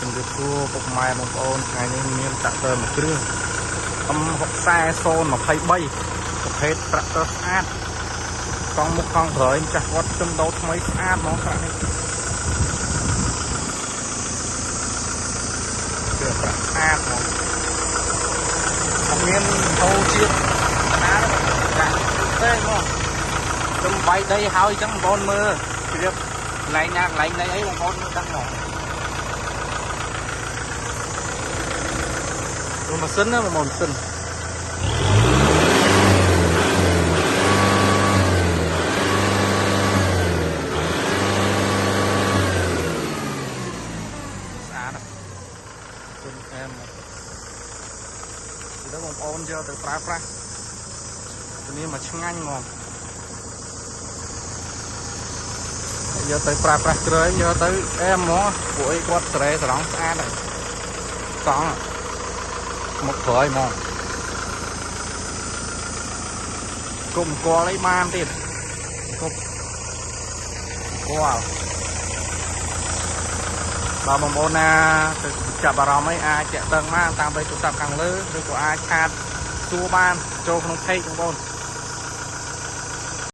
ជំរាបសួរពុកម៉ែបងប្អូនថ្ងៃនេះមានត្រាក់ទ័រមួយគ្រឿង M60 023 ប្រភេទត្រាក់ទ័រស្អាតកង់មុខកង់ក្រោយម្ចាស់គាត់ជំដោតថ្មីស្អាតហ្មងត្រាក់នេះគឺត្រាក់ស្អាតហ្មងអត់មានហូរជាតិណាទេទេហ្មងទំបីដីហើយអញ្ចឹងបងប្អូនមើលជ្រាបកន្លែងណាកន្លែងណីអីបងប្អូនមើលដឹងហ្មងម៉ាស៊ីនណាម៉ាស៊ីនស្អាតជិនអែមទៅបងប្អូនយកទៅប្រើប្រាស់នេះមកឆ្ងាញ់ហ្មងយកទៅប្រើប្រាស់ជ្រើយកទៅអែមហ្មងពួកអីគាត់ស្រែស្រង់ស្អាតហើយកង់មកក្រោយហ្មងគុំកលអីបានទៀតគុំកលបើបងប្អូនណាទៅចាប់អារម្មណ៍អីអាចតាក់ទងបានតាមលេខទូរស័ព្ទខាងលើឬក៏អាចឆាតសួរបានចូលក្នុង page បងប្អូន